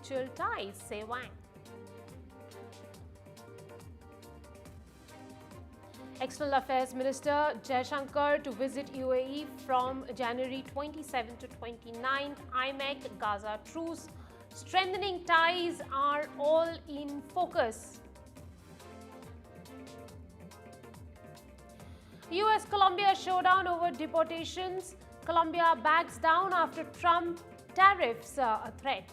bilateral ties, say Wang. External Affairs Minister Jaishankar to visit UAE from January 27 to 29. IMEC, Gaza truce, strengthening ties are all in focus. US-Colombia showdown over deportations. Colombia backs down after Trump tariffs a threat.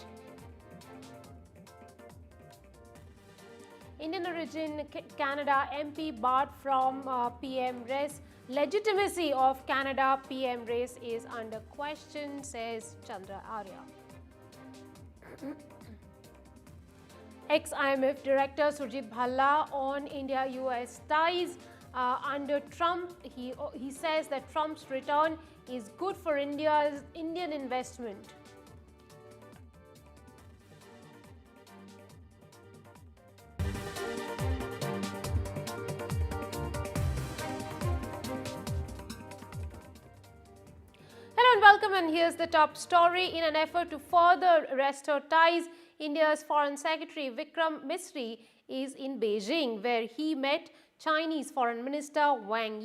Indian origin Canada MP barred from PM race. Legitimacy of Canada PM race is under question, says Chandra Arya. Ex-IMF Director Surjit Bhalla on India-US ties. Under Trump, he says that Trump's return is good for Indian investment. Hello and welcome, and here's the top story. In an effort to further restore ties, India's Foreign Secretary Vikram Misri is in Beijing, where he met Chinese Foreign Minister Wang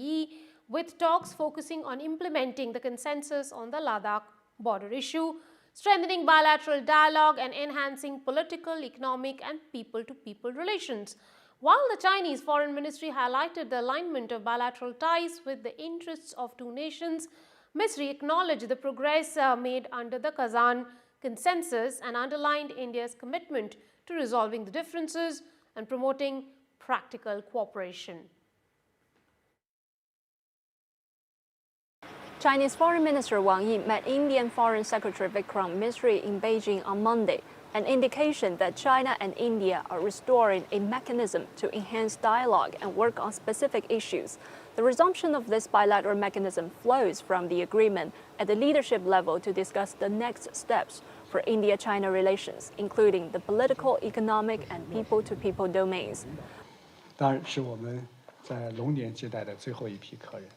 with talks focusing on implementing the consensus on the Ladakh border issue, strengthening bilateral dialogue and enhancing political, economic and people-to-people relations. While the Chinese Foreign Ministry highlighted the alignment of bilateral ties with the interests of two nations, Misri acknowledged the progress made under the Kazan consensus and underlined India's commitment to resolving the differences and promoting practical cooperation. Chinese Foreign Minister Wang met Indian Foreign Secretary Vikram Misri in Beijing on Monday, an indication that China and India are restoring a mechanism to enhance dialogue and work on specific issues. The resumption of this bilateral mechanism flows from the agreement at the leadership level to discuss the next steps for India-China relations, including the political, economic and people-to-people domains. 当然是我们在龙年接待的最后一批客人。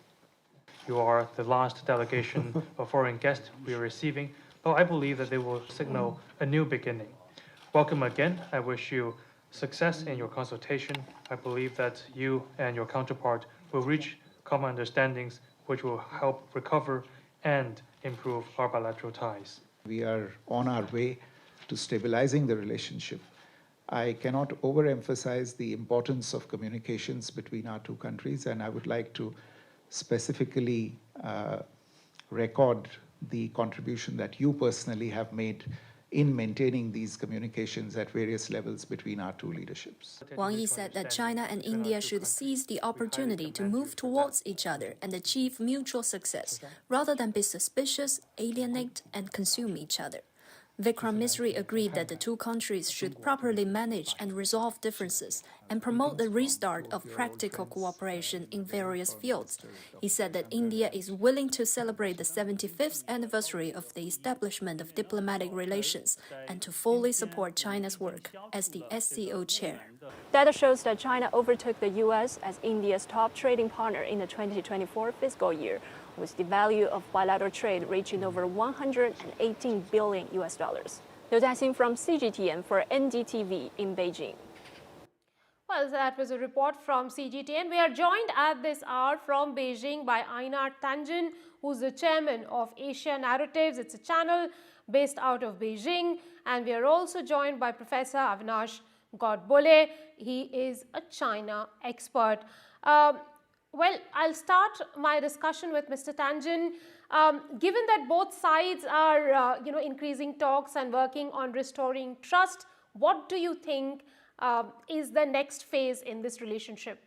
You are the last delegation of foreign guests we are receiving, but I believe that they will signal a new beginning. Welcome again. I wish you success in your consultation. I believe that you and your counterpart will reach common understandings which will help recover and improve our bilateral ties. We are on our way to stabilizing the relationship. I cannot overemphasize the importance of communications between our two countries, and I would like to specifically record the contribution that you personally have made in maintaining these communications at various levels between our two leaderships. Wang Yi said that China and India should seize the opportunity to move towards each other and achieve mutual success, rather than be suspicious, alienate, and consume each other. Vikram Misri agreed that the two countries should properly manage and resolve differences and promote the restart of practical cooperation in various fields. He said that India is willing to celebrate the 75th anniversary of the establishment of diplomatic relations and to fully support China's work as the SCO chair. Data shows that China overtook the U.S. as India's top trading partner in the 2024 fiscal year, with the value of bilateral trade reaching over $118 billion. Liu Jiaxin from CGTN for NDTV in Beijing. Well, that was a report from CGTN. We are joined at this hour from Beijing by Einar Tanjun, who's the chairman of Asia Narratives. It's a channel based out of Beijing. And we are also joined by Professor Avinash Godbole. He is a China expert. Well, I'll start my discussion with Mr. Tanjun. Given that both sides are, increasing talks and working on restoring trust, what do you think is the next phase in this relationship?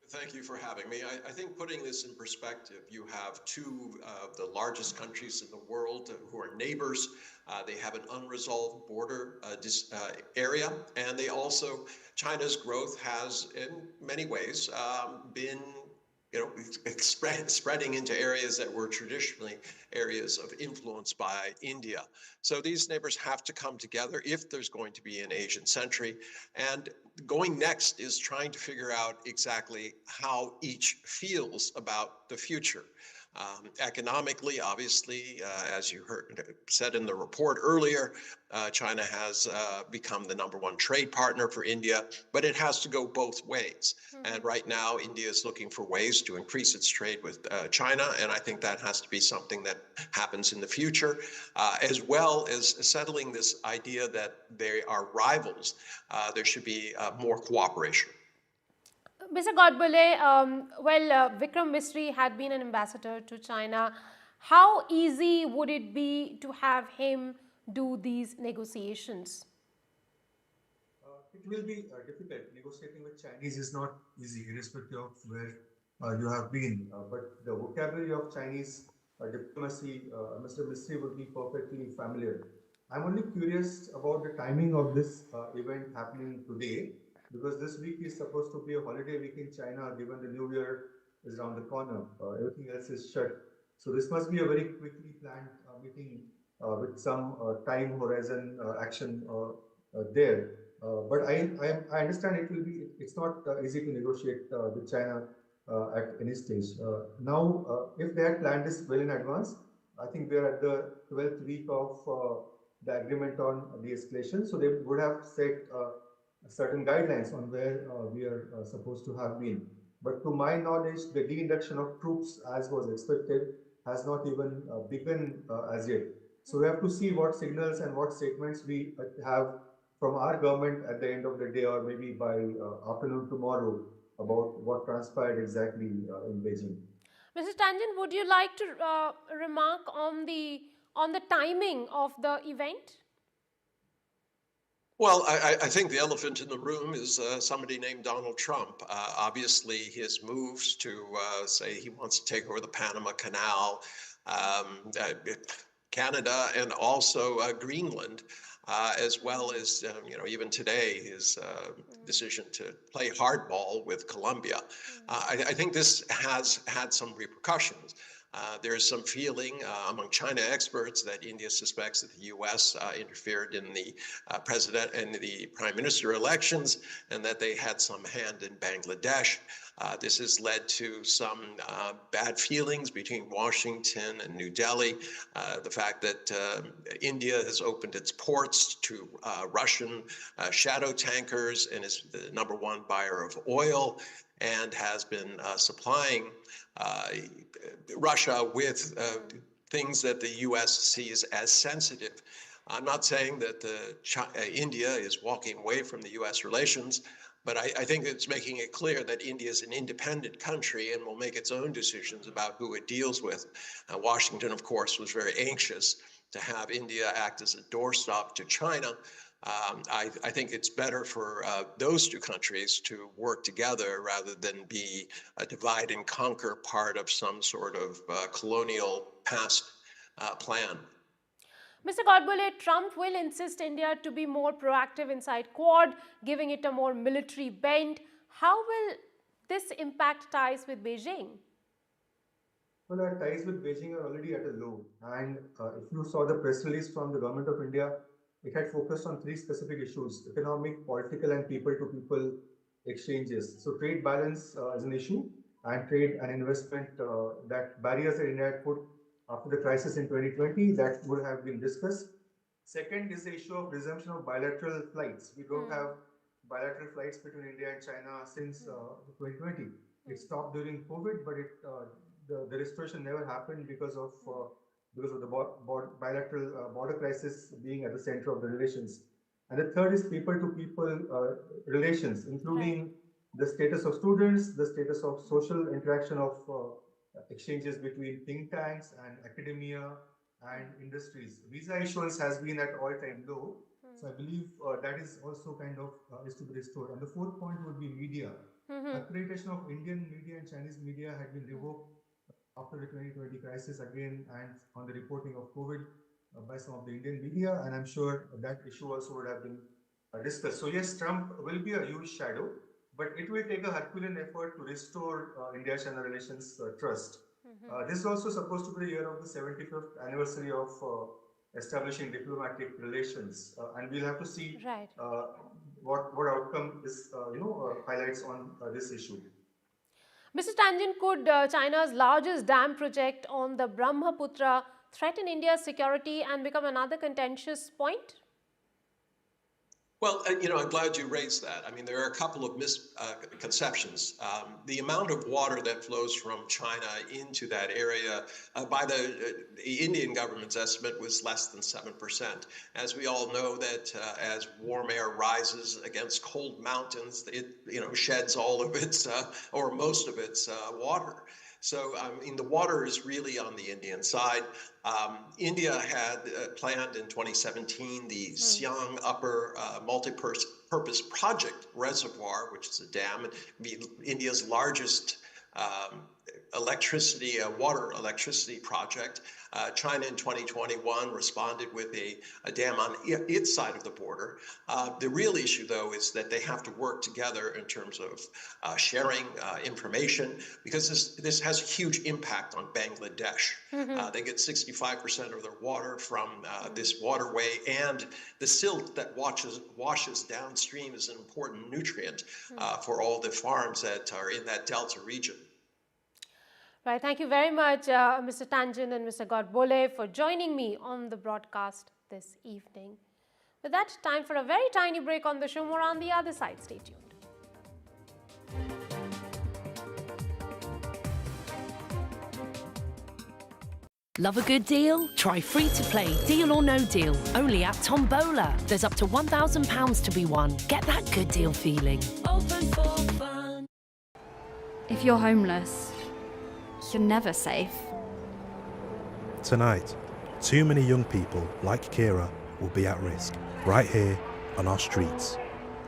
Thank you for having me. I think putting this in perspective, you have two of the largest countries in the world who are neighbors. They have an unresolved border area, and they also, China's growth has in many ways been spreading into areas that were traditionally areas of influence by India. So these neighbors have to come together if there's going to be an Asian century. And going next is trying to figure out exactly how each feels about the future. Economically, obviously, as you said in the report earlier, China has become the #1 trade partner for India, but it has to go both ways. And right now, India is looking for ways to increase its trade with China, and I think that has to be something that happens in the future, as well as settling this idea that they are rivals. There should be more cooperation. Mr. Godbole, Vikram Misri had been an ambassador to China. How easy would it be to have him do these negotiations? It will be difficult. Negotiating with Chinese is not easy, irrespective of where you have been. But the vocabulary of Chinese diplomacy, Mr. Misri would be perfectly familiar. I'm only curious about the timing of this event happening today, because this week is supposed to be a holiday week in China, given the New Year is around the corner. Everything else is shut. So this must be a very quickly planned meeting with some time horizon action there. But I understand it's not easy to negotiate with China at any stage. Now, if they had planned this well in advance, I think we are at the 12th week of the agreement on de-escalation. So they would have set certain guidelines on where we are supposed to have been. But to my knowledge, the de-induction of troops, as was expected, has not even begun as yet. So we have to see what signals and what statements we have from our government at the end of the day, or maybe by afternoon tomorrow, about what transpired exactly in Beijing. Mr. Tangent, would you like to remark on the timing of the event? Well, I think the elephant in the room is somebody named Donald Trump. Obviously, his moves to say he wants to take over the Panama Canal, Canada, and also Greenland, as well as, even today, his decision to play hardball with Colombia. I think this has had some repercussions. There is some feeling among China experts that India suspects that the U.S. interfered in the president and the prime minister elections, and that they had some hand in Bangladesh. This has led to some bad feelings between Washington and New Delhi. The fact that India has opened its ports to Russian shadow tankers and is the #1 buyer of oil, and has been supplying Russia with things that the U.S. sees as sensitive. I'm not saying that India is walking away from the U.S. relations, but I think it's making it clear that India is an independent country and will make its own decisions about who it deals with. Washington, of course, was very anxious to have India act as a doorstop to China. I think it's better for those two countries to work together rather than be a divide and conquer part of some sort of colonial past plan. Mr. Godbole, Trump will insist India to be more proactive inside Quad, giving it a more military bent. How will this impact ties with Beijing? Well, our ties with Beijing are already at a low. And if you saw the press release from the government of India, it had focused on 3 specific issues: economic, political, and people-to-people exchanges. So trade balance is an issue, and trade and investment, that barriers that India had put after the crisis in 2020, that would have been discussed. Second is the issue of resumption of bilateral flights. We don't have bilateral flights between India and China since 2020. It stopped during COVID, but the restoration never happened because of the bilateral border crisis being at the center of the relations. And the third is people-to-people relations, including the status of students, the status of social interaction of exchanges between think tanks and academia and industries. Visa issuance has been at all-time low. So I believe that is also kind of is to be restored. And the fourth point would be media. Accreditation of Indian media and Chinese media had been revoked after the 2020 crisis again, and on the reporting of COVID by some of the Indian media, and I'm sure that issue also would have been discussed. So yes, Trump will be a huge shadow, but it will take a Herculean effort to restore India-China relations trust. This is also supposed to be the year of the 75th anniversary of establishing diplomatic relations, and we'll have to see what outcome this highlights on this issue. Mr. Tangent, could China's largest dam project on the Brahmaputra threaten India's security and become another contentious point? Well, I'm glad you raised that. I mean, there are a couple of misconceptions. The amount of water that flows from China into that area, by the Indian government's estimate, was less than 7%. As we all know, that as warm air rises against cold mountains, it sheds all of its or most of its water. So, the water is really on the Indian side. India had planned in 2017 the Siang Upper Multi-Purpose Project Reservoir, which is a dam, India's largest water electricity project. China in 2021 responded with a dam on its side of the border. The real issue, though, is that they have to work together in terms of sharing information, because this has a huge impact on Bangladesh. They get 65% of their water from this waterway, and the silt that washes downstream is an important nutrient for all the farms that are in that delta region. Right, thank you very much, Mr. Tangent and Mr. Godbole, for joining me on the broadcast this evening. With that, time for a very tiny break on the show. More on the other side. Stay tuned. Love a good deal? Try free-to-play Deal or No Deal, only at Tombola. There's up to £1,000 to be won. Get that good deal feeling. Open for fun. If you're homeless, you're never safe. Tonight, too many young people like Kira will be at risk, right here on our streets.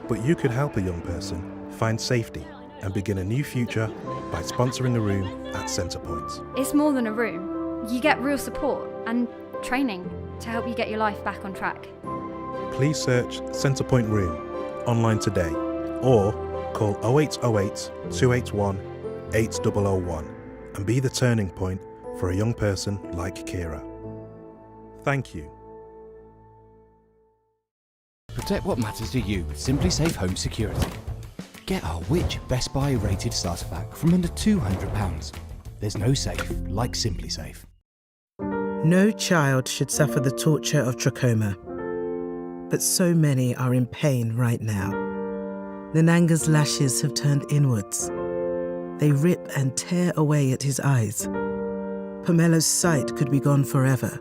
But you could help a young person find safety and begin a new future by sponsoring a room at Centrepoint. It's more than a room. You get real support and training to help you get your life back on track. Please search Centrepoint Room online today or call 0808 281 8001 and be the turning point for a young person like Kira. Thank you. Protect what matters to you with Simply Safe Home Security. Get our Which Best Buy rated starter pack from under £200. There's no safe like Simply Safe. No child should suffer the torture of trachoma, but so many are in pain right now. Nananga's lashes have turned inwards. They rip and tear away at his eyes. Pamelo's sight could be gone forever.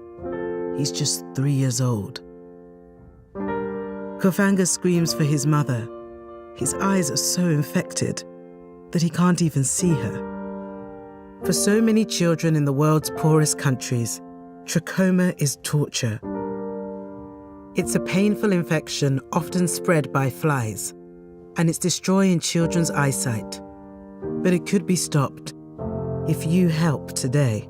He's just 3 years old. Kofanga screams for his mother. His eyes are so infected that he can't even see her. For so many children in the world's poorest countries, trachoma is torture. It's a painful infection often spread by flies, and it's destroying children's eyesight. But it could be stopped if you help today.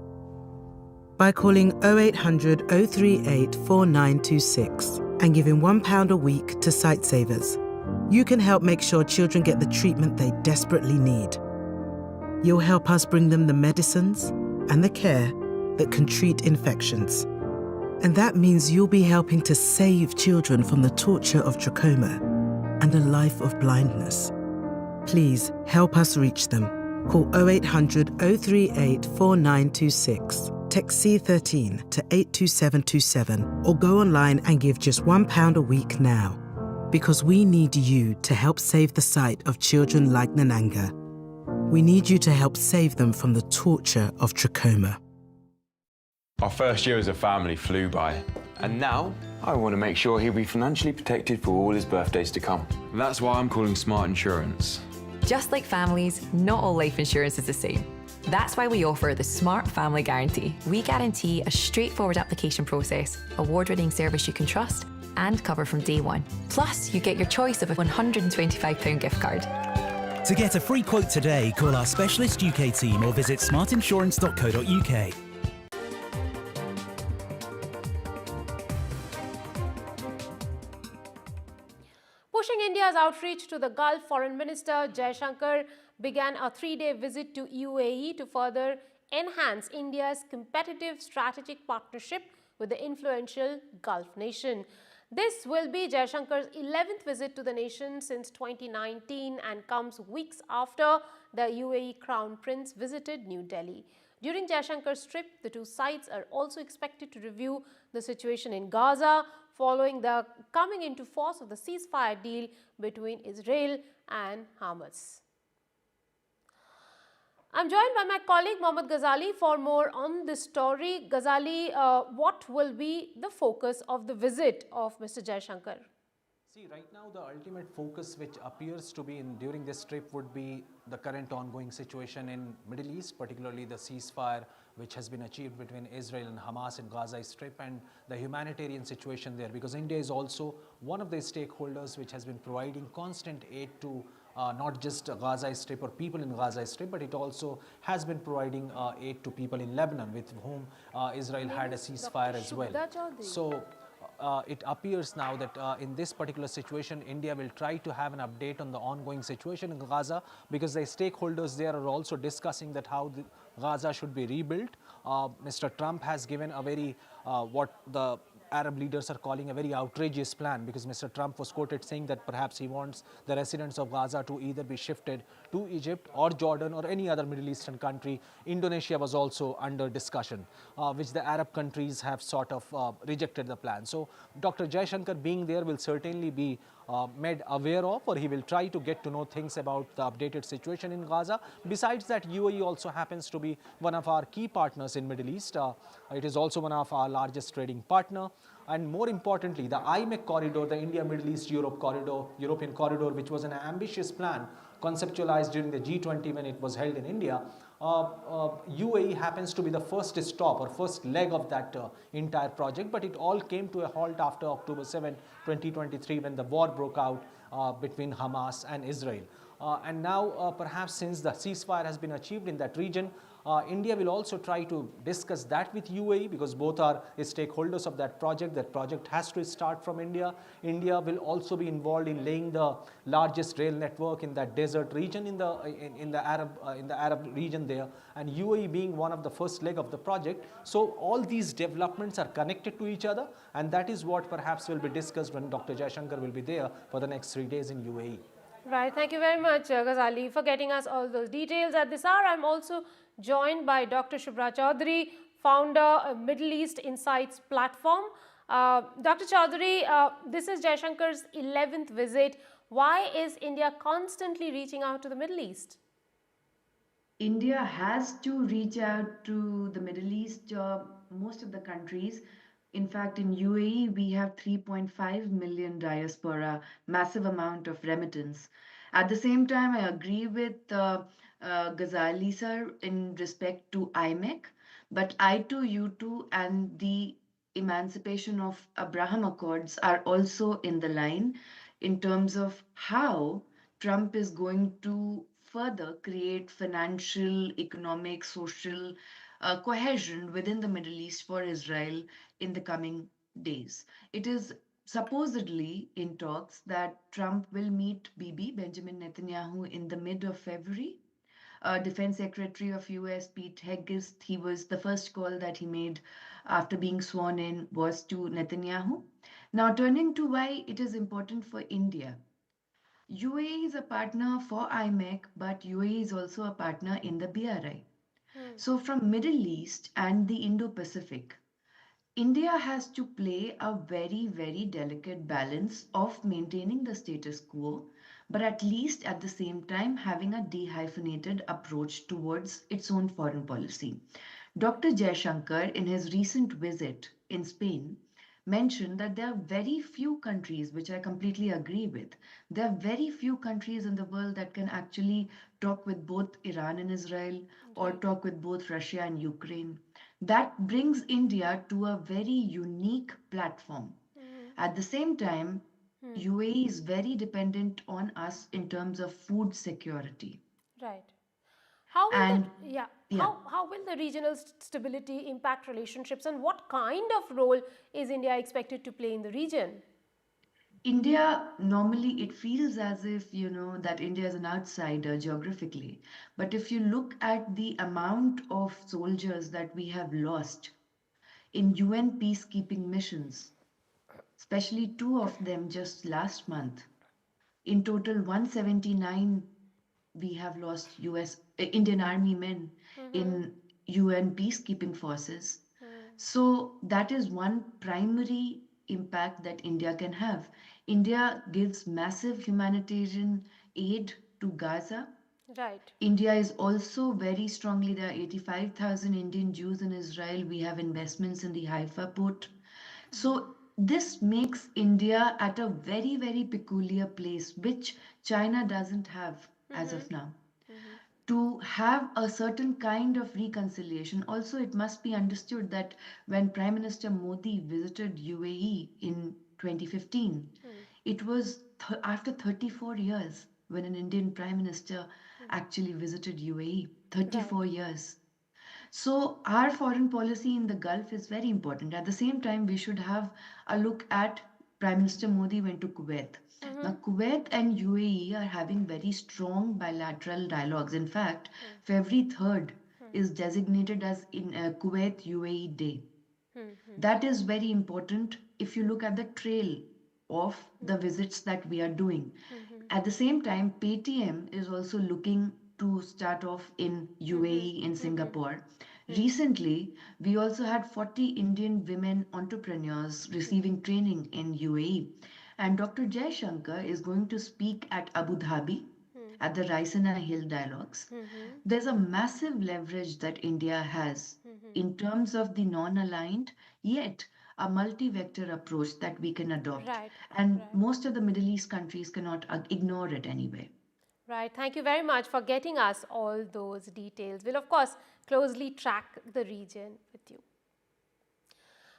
By calling 0800 038 4926 and giving £1 a week to Sightsavers, you can help make sure children get the treatment they desperately need. You'll help us bring them the medicines and the care that can treat infections. And that means you'll be helping to save children from the torture of trachoma and a life of blindness. Please help us reach them. Call 0800 038 4926. Text C13 to 82727 or go online and give just £1 a week now. Because we need you to help save the sight of children like Nananga. We need you to help save them from the torture of trachoma. Our first year as a family flew by, and now I want to make sure he'll be financially protected for all his birthdays to come. That's why I'm calling Smart Insurance. Just like families, not all life insurance is the same. That's why we offer the Smart Family Guarantee. We guarantee a straightforward application process, award-winning service you can trust, and cover from day one. Plus, you get your choice of a £125 gift card. To get a free quote today, call our specialist UK team or visit smartinsurance.co.uk. Pushing India's outreach to the Gulf, Foreign Minister Jaishankar began a 3-day visit to UAE to further enhance India's competitive strategic partnership with the influential Gulf nation. This will be Jaishankar's 11th visit to the nation since 2019 and comes weeks after the UAE Crown Prince visited New Delhi. During Jaishankar's trip, the two sides are also expected to review the situation in Gaza following the coming into force of the ceasefire deal between Israel and Hamas. I'm joined by my colleague Mohammad Ghazali for more on this story. Ghazali, what will be the focus of the visit of Mr. Jaishankar? See, right now the ultimate focus which appears to be during this trip would be the current ongoing situation in Middle East, particularly the ceasefire which has been achieved between Israel and Hamas in Gaza Strip, and the humanitarian situation there, because India is also one of the stakeholders which has been providing constant aid to not just Gaza Strip or people in Gaza Strip, but it also has been providing aid to people in Lebanon, with whom Israel had a ceasefire as well. So it appears now that in this particular situation, India will try to have an update on the ongoing situation in Gaza, because the stakeholders there are also discussing that how Gaza should be rebuilt. Mr. Trump has given a very, what the Arab leaders are calling a very outrageous plan, because Mr. Trump was quoted saying that perhaps he wants the residents of Gaza to either be shifted to Egypt or Jordan or any other Middle Eastern country. Indonesia was also under discussion, which the Arab countries have sort of rejected the plan. So Dr. Jaishankar being there will certainly be made aware of, or he will try to get to know things about the updated situation in Gaza. Besides that, UAE also happens to be one of our key partners in Middle East. It is also one of our largest trading partner. And more importantly, the IMEC corridor, the India, Middle East, Europe corridor, European corridor, which was an ambitious plan conceptualized during the G20 when it was held in India. UAE happens to be the first stop or first leg of that entire project, but it all came to a halt after October 7, 2023, when the war broke out between Hamas and Israel. And now perhaps since the ceasefire has been achieved in that region, India will also try to discuss that with UAE, because both are stakeholders of that project. That project has to start from India. India will also be involved in laying the largest rail network in that desert region in the Arab region there, and UAE being one of the first leg of the project. So all these developments are connected to each other, and that is what perhaps will be discussed when Dr. Jaishankar will be there for the next 3 days in UAE. Right, thank you very much, Ghazali, for getting us all those details. At this hour, I'm also joined by Dr. Shubhra Chaudhary, founder of Middle East Insights platform. Dr. Chaudhary, this is Jaishankar's 11th visit. Why is India constantly reaching out to the Middle East? India has to reach out to the Middle East, most of the countries. In fact, in UAE, we have 3.5 million diaspora, massive amount of remittance. At the same time, I agree with Ghazali sir in respect to IMEC, but I2, U2 and the emancipation of Abraham Accords are also in the line in terms of how Trump is going to further create financial, economic, social cohesion within the Middle East for Israel in the coming days. It is supposedly in talks that Trump will meet Benjamin Netanyahu, in the mid of February. Defense Secretary of US Pete Hegseth, he was the first call that he made after being sworn in was to Netanyahu. Now turning to why it is important for India. UAE is a partner for IMEC, but UAE is also a partner in the BRI. So from Middle East and the Indo-Pacific, India has to play a very, very delicate balance of maintaining the status quo, but at least at the same time having a dehyphenated approach towards its own foreign policy. Dr. Jaishankar, in his recent visit in Spain, mentioned that there are very few countries, which I completely agree with. There are very few countries in the world that can actually talk with both Iran and Israel, or talk with both Russia and Ukraine. That brings India to a very unique platform. At the same time, UAE is very dependent on us in terms of food security. Right. How will the regional stability impact relationships, and what kind of role is India expected to play in the region? India, normally it feels as if, that India is an outsider geographically. But if you look at the amount of soldiers that we have lost in UN peacekeeping missions, especially 2 of them just last month, in total 179 we have lost Indian Army men in UN peacekeeping forces. So that is one primary impact that India can have. India gives massive humanitarian aid to Gaza. Right. India is also very strongly, there are 85,000 Indian Jews in Israel. We have investments in the Haifa port. So this makes India at a very, very peculiar place, which China doesn't have as of now. To have a certain kind of reconciliation. Also, it must be understood that when Prime Minister Modi visited UAE in 2015, it was after 34 years when an Indian Prime Minister actually visited UAE. 34 years. So our foreign policy in the Gulf is very important. At the same time, we should have a look at Prime Minister Modi went to Kuwait. Now, Kuwait and UAE are having very strong bilateral dialogues. In fact, February 3rd is designated as in Kuwait UAE Day. That is very important if you look at the trail of the visits that we are doing. At the same time, Paytm is also looking to start off in UAE, in Singapore. Recently, we also had 40 Indian women entrepreneurs receiving training in UAE. And Dr. Jaishankar is going to speak at Abu Dhabi at the Raisina Hill Dialogues. There's a massive leverage that India has in terms of the non-aligned, yet a multi-vector approach that we can adopt. And most of the Middle East countries cannot ignore it anyway. Right. Thank you very much for getting us all those details. We'll, of course, closely track the region with you.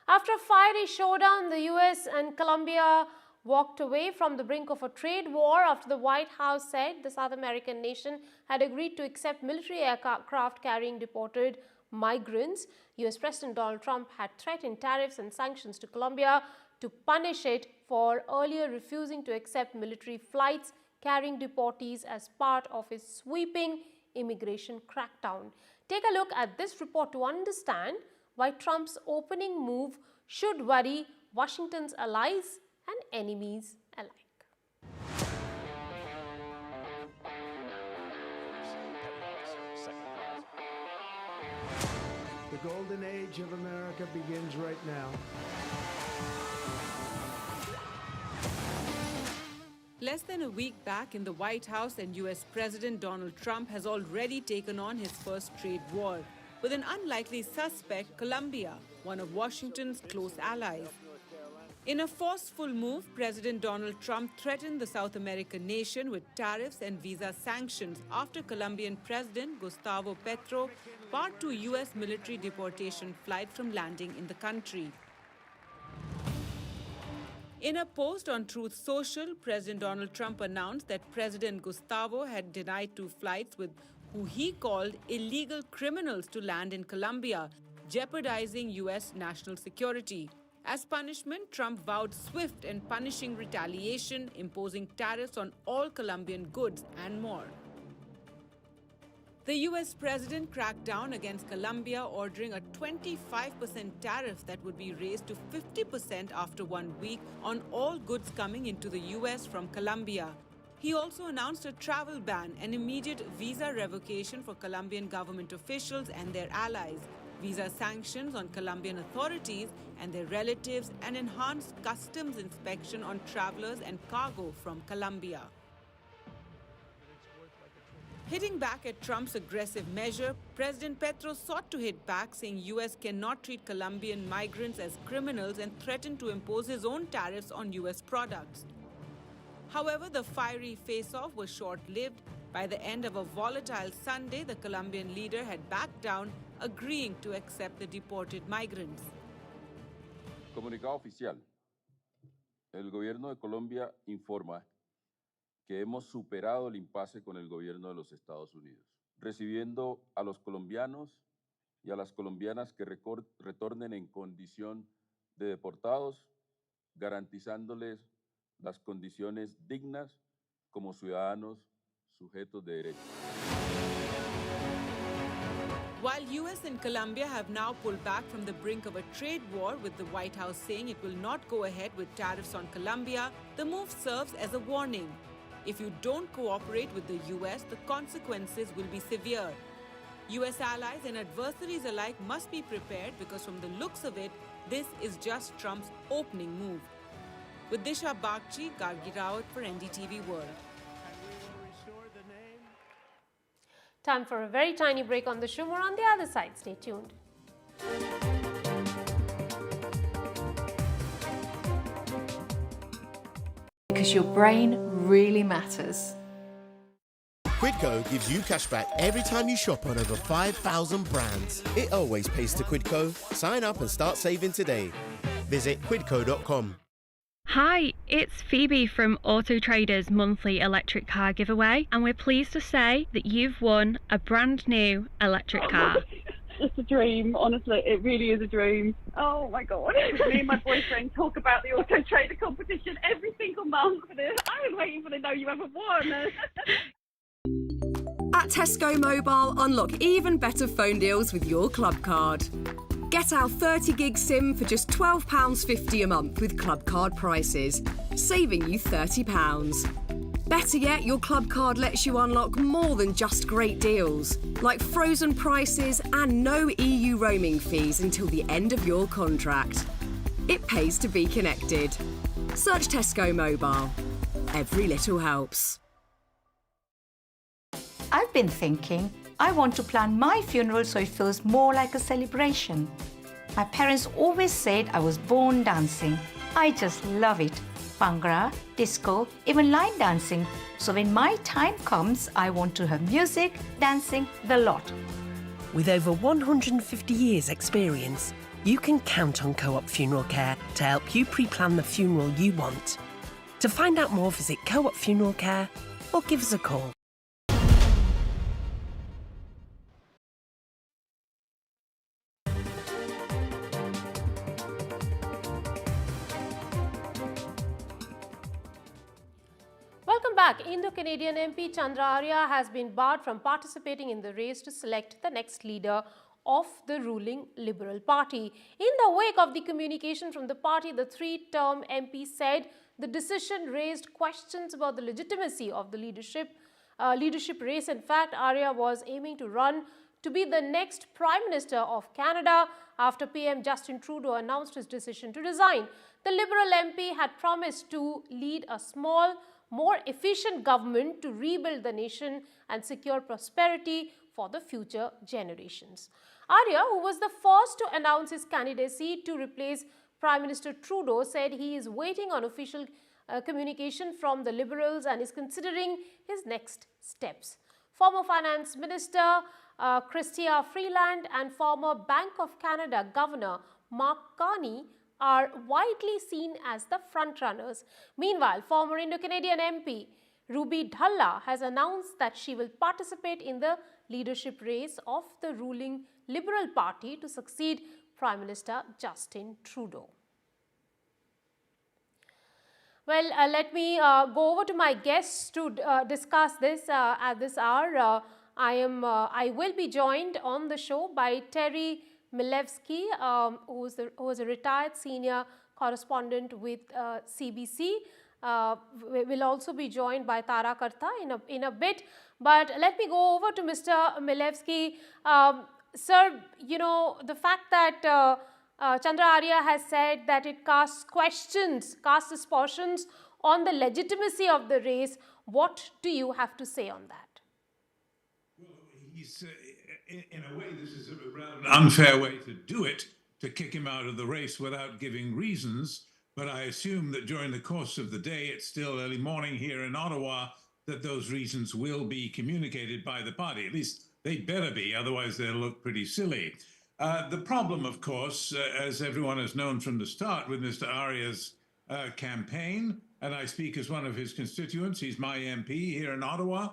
After a fiery showdown, the US and Colombia walked away from the brink of a trade war after the White House said the South American nation had agreed to accept military aircraft carrying deported migrants. US President Donald Trump had threatened tariffs and sanctions to Colombia to punish it for earlier refusing to accept military flights carrying deportees as part of his sweeping immigration crackdown. Take a look at this report to understand why Trump's opening move should worry Washington's allies and enemies alike. The golden age of America begins right now. Less than a week back in the White House, and US President Donald Trump has already taken on his first trade war with an unlikely suspect, Colombia, one of Washington's close allies. In a forceful move, President Donald Trump threatened the South American nation with tariffs and visa sanctions after Colombian President Gustavo Petro barred two US military deportation flights from landing in the country. In a post on Truth Social, President Donald Trump announced that President Gustavo had denied two flights with who he called illegal criminals to land in Colombia, jeopardizing US national security. As punishment, Trump vowed swift and punishing retaliation, imposing tariffs on all Colombian goods and more. The US president cracked down against Colombia, ordering a 25% tariff that would be raised to 50% after 1 week on all goods coming into the US from Colombia. He also announced a travel ban and immediate visa revocation for Colombian government officials and their allies, visa sanctions on Colombian authorities and their relatives, and enhanced customs inspection on travelers and cargo from Colombia. Hitting back at Trump's aggressive measure, President Petro sought to hit back, saying US cannot treat Colombian migrants as criminals, and threatened to impose his own tariffs on US products. However, the fiery face-off was short-lived. By the end of a volatile Sunday, the Colombian leader had backed down, agreeing to accept the deported migrants. Comunicado oficial. El gobierno de Colombia informa que hemos superado el impasse con el gobierno de los Estados Unidos, recibiendo a los colombianos y a las colombianas que retornen en condición de deportados, garantizándoles las condiciones dignas como ciudadanos sujetos de derecho. While US and Colombia have now pulled back from the brink of a trade war, with the White House saying it will not go ahead with tariffs on Colombia, the move serves as a warning. If you don't cooperate with the US, the consequences will be severe. US allies and adversaries alike must be prepared because from the looks of it, this is just Trump's opening move. With Disha Bagchi, Gargi Rawat for NDTV World. Time for a very tiny break on the show. More on the other side. Stay tuned. Because your brain really matters. Quidco gives you cashback every time you shop on over 5,000 brands. It always pays to Quidco. Sign up and start saving today. Visit quidco.com. Hi, it's Phoebe from Auto Trader's monthly electric car giveaway, and we're pleased to say that you've won a brand new electric car. It's a dream, honestly, it really is a dream. Oh my god. Me and my boyfriend talk about the Auto Trader competition every single month. I was waiting for the know you ever won. At Tesco Mobile, unlock even better phone deals with your Club Card. Get our 30 gig SIM for just £12.50 a month with Club Card prices, saving you £30. Better yet, your Club Card lets you unlock more than just great deals, like frozen prices and no EU roaming fees until the end of your contract. It pays to be connected. Search Tesco Mobile. Every little helps. I've been thinking, I want to plan my funeral so it feels more like a celebration. My parents always said I was born dancing. I just love it. Bhangra, disco, even line dancing. So when my time comes, I want to have music, dancing, the lot. With over 150 years experience, you can count on Co-op Funeral Care to help you pre-plan the funeral you want. To find out more, visit Co-op Funeral Care or give us a call. Welcome back. Indo-Canadian MP Chandra Arya has been barred from participating in the race to select the next leader of the ruling Liberal Party. In the wake of the communication from the party, the three-term MP said the decision raised questions about the legitimacy of the leadership race. In fact, Arya was aiming to run to be the next Prime Minister of Canada after PM Justin Trudeau announced his decision to resign. The Liberal MP had promised to lead a small, more efficient government to rebuild the nation and secure prosperity for the future generations. Arya, who was the first to announce his candidacy to replace Prime Minister Trudeau, said he is waiting on official communication from the Liberals and is considering his next steps. Former Finance Minister Chrystia Freeland and former Bank of Canada Governor Mark Carney are widely seen as the frontrunners. Meanwhile, former Indo-Canadian MP Ruby Dhalla has announced that she will participate in the leadership race of the ruling Liberal Party to succeed Prime Minister Justin Trudeau. Well, let me go over to my guests to discuss this at this hour. I will be joined on the show by Terry Milewski, who is a retired senior correspondent with CBC. We'll also be joined by Tara Karta in a bit. But let me go over to Mr. Milewski. Sir, you know, the fact that Chandra Arya has said that it casts aspersions on the legitimacy of the race. What do you have to say on that? Well, he's... in a way, this is a rather unfair way to do it, to kick him out of the race without giving reasons. But I assume that during the course of the day, it's still early morning here in Ottawa, that those reasons will be communicated by the party. At least they'd better be, otherwise they'll look pretty silly. The problem, of course, as everyone has known from the start with Mr. Arya's campaign, and I speak as one of his constituents, he's my MP here in Ottawa,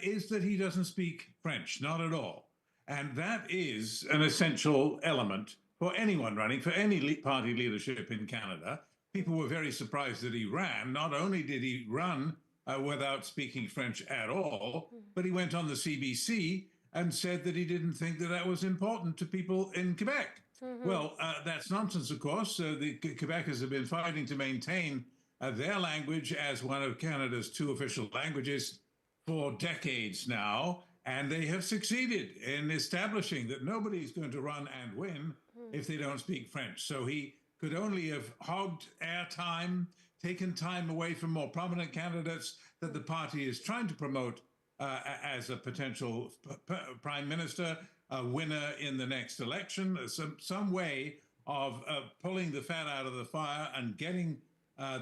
is that he doesn't speak French, not at all. And that is an essential element for anyone running, for any party leadership in Canada. People were very surprised that he ran. Not only did he run without speaking French at all, but he went on the CBC and said that he didn't think that that was important to people in Quebec. Well, that's nonsense, of course. The Quebecers have been fighting to maintain their language as one of Canada's 2 official languages for decades now, and they have succeeded in establishing that nobody's going to run and win if they don't speak French. So he could only have hogged airtime, taken time away from more prominent candidates that the party is trying to promote as a potential prime minister, a winner in the next election, some way of pulling the fat out of the fire and getting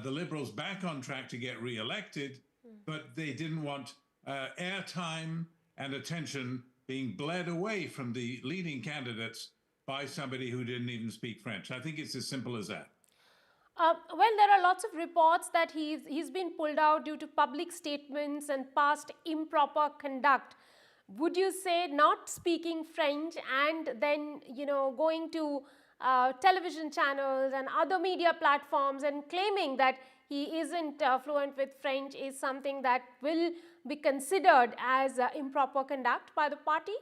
the Liberals back on track to get re-elected, but they didn't want airtime and attention being bled away from the leading candidates by somebody who didn't even speak French. I think it's as simple as that. Well, there are lots of reports that he's been pulled out due to public statements and past improper conduct. Would you say not speaking French and then, going to television channels and other media platforms and claiming that he isn't fluent with French is something that will be considered as improper conduct by the party?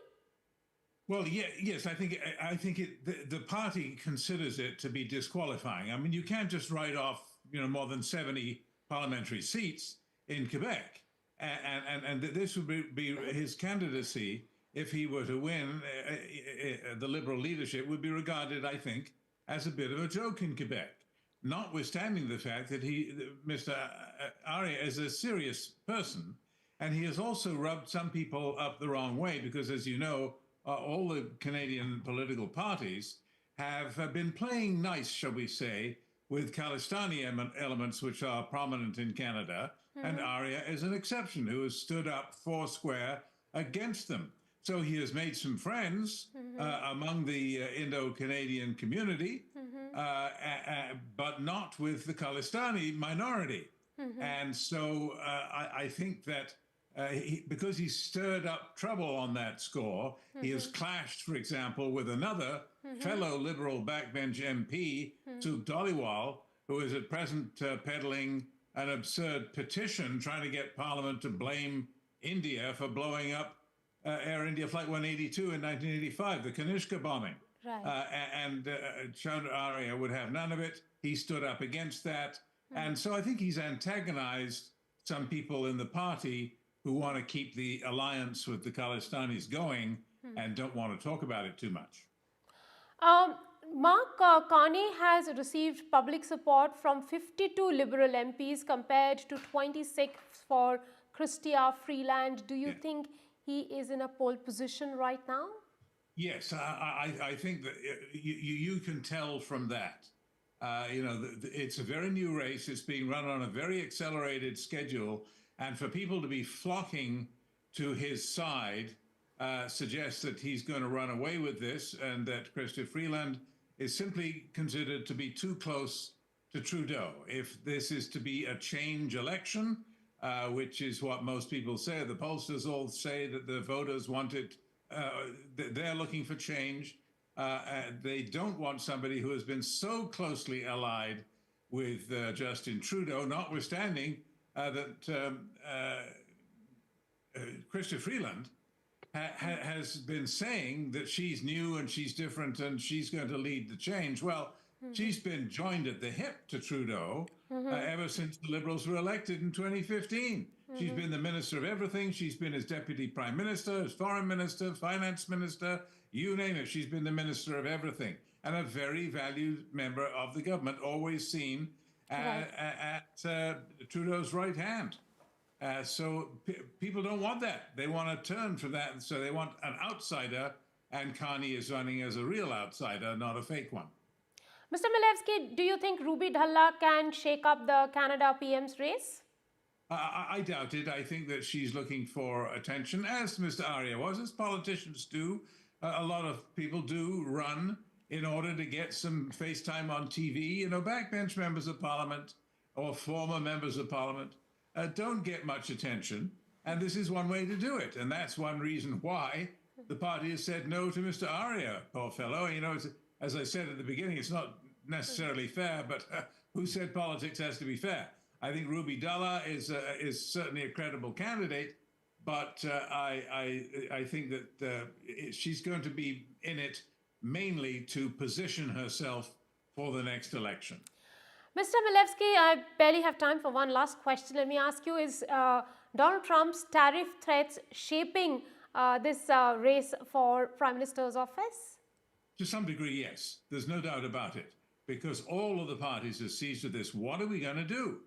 Well, yes, I think the party considers it to be disqualifying. I mean, you can't just write off, more than 70 parliamentary seats in Quebec, and this would be his candidacy if he were to win. The Liberal leadership would be regarded, I think, as a bit of a joke in Quebec, notwithstanding the fact that Mr. Arya is a serious person, and he has also rubbed some people up the wrong way because, as you know, all the Canadian political parties have been playing nice, shall we say, with Khalistani elements which are prominent in Canada, and Arya is an exception who has stood up foursquare against them. So he has made some friends among the Indo-Canadian community, but not with the Khalistani minority. And so I think that because he stirred up trouble on that score, he has clashed, for example, with another fellow Liberal backbench MP, Suk Dhaliwal, who is at present peddling an absurd petition trying to get Parliament to blame India for blowing up Air India Flight 182 in 1985, the Kanishka bombing. Right. And Chandra Arya would have none of it. He stood up against that. And so I think he's antagonized some people in the party who want to keep the alliance with the Khalistanis going and don't want to talk about it too much. Mark, Carney has received public support from 52 Liberal MPs compared to 26 for Chrystia Freeland. Do you think he is in a pole position right now? Yes, I think that you can tell from that. It's a very new race. It's being run on a very accelerated schedule. And for people to be flocking to his side suggests that he's going to run away with this and that Chrystia Freeland is simply considered to be too close to Trudeau. If this is to be a change election, which is what most people say, the pollsters all say that the voters want it, they're looking for change. They don't want somebody who has been so closely allied with Justin Trudeau, notwithstanding that Chrystia Freeland has been saying that she's new and she's different and she's going to lead the change. Well, she's been joined at the hip to Trudeau ever since the Liberals were elected in 2015. She's been the Minister of Everything. She's been his Deputy Prime Minister, his Foreign Minister, Finance Minister, you name it. She's been the Minister of Everything and a very valued member of the government, always seen at Trudeau's right hand. So people don't want that. They want to turn from that. So they want an outsider, and Carney is running as a real outsider, not a fake one. Mr. Milevsky, do you think Ruby Dhalla can shake up the Canada PM's race? I doubt it. I think that she's looking for attention, as Mr. Arya was, as politicians do. A lot of people do run in order to get some face time on TV. Backbench members of Parliament or former members of Parliament don't get much attention, and this is one way to do it. And that's one reason why the party has said no to Mr. Arya, poor fellow. As I said at the beginning, it's not necessarily fair, but who said politics has to be fair? I think Ruby Dhalla is certainly a credible candidate, but I think that she's going to be in it mainly to position herself for the next election. Mr. Milevsky, I barely have time for one last question. Let me ask you, is Donald Trump's tariff threats shaping this race for Prime Minister's office? To some degree, yes. There's no doubt about it, because all of the parties are seized with this. What are we going to do?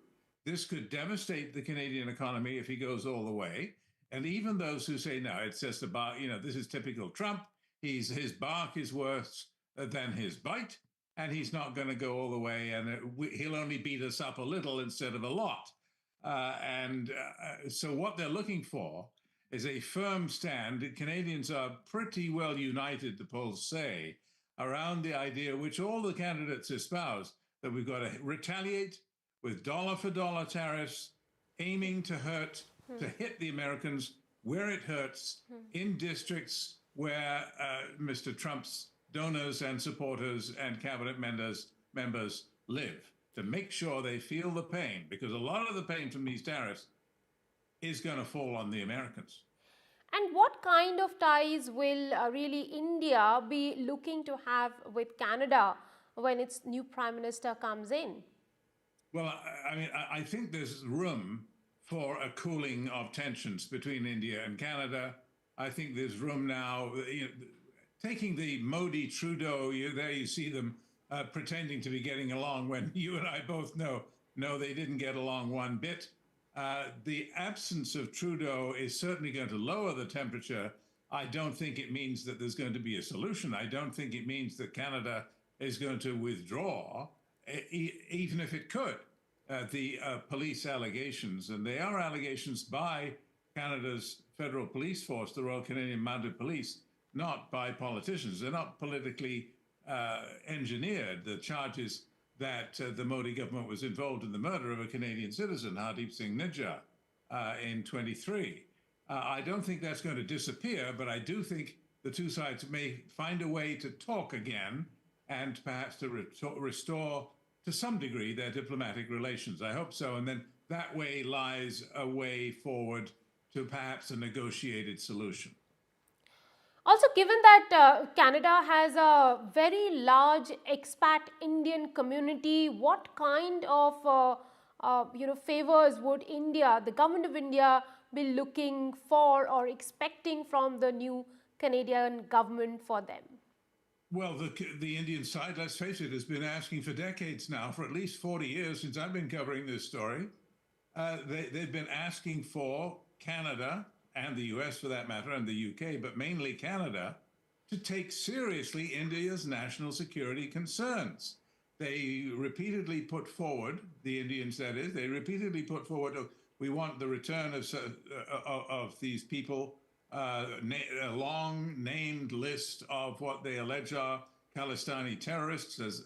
This could devastate the Canadian economy if he goes all the way. And even those who say, no, it's just about, this is typical Trump. His bark is worse than his bite, and he's not going to go all the way, and he'll only beat us up a little instead of a lot. So what they're looking for is a firm stand. Canadians are pretty well united, the polls say, around the idea, which all the candidates espouse, that we've got to retaliate with dollar-for-dollar tariffs, aiming to hit the Americans where it hurts, in districts where Mr. Trump's donors and supporters and cabinet members live, to make sure they feel the pain, because a lot of the pain from these tariffs is going to fall on the Americans. And what kind of ties will really India be looking to have with Canada when its new Prime Minister comes in? Well, I think there's room for a cooling of tensions between India and Canada. I think there's room now, taking the Modi-Trudeau, there you see them pretending to be getting along when you and I both know they didn't get along one bit. The absence of Trudeau is certainly going to lower the temperature. I don't think it means that there's going to be a solution. I don't think it means that Canada is going to withdraw, even if it could. The police allegations, and they are allegations by Canada's federal police force, the Royal Canadian Mounted Police, not by politicians. They're not politically engineered. The charges that the Modi government was involved in the murder of a Canadian citizen, Hardeep Singh Nijjar, in 23. I don't think that's going to disappear, but I do think the two sides may find a way to talk again and perhaps to restore, to some degree, their diplomatic relations. I hope so. And then that way lies a way forward to perhaps a negotiated solution. Also, given that Canada has a very large expat Indian community, what kind of favors would India, the government of India, be looking for or expecting from the new Canadian government for them? Well, the Indian side, let's face it, has been asking for decades now, for at least 40 years since I've been covering this story. They've been asking for Canada, and the US for that matter, and the UK, but mainly Canada, to take seriously India's national security concerns. They repeatedly put forward, the Indians that is, they repeatedly put forward, we want the return of these people, a long named list of what they allege are Khalistani terrorists, as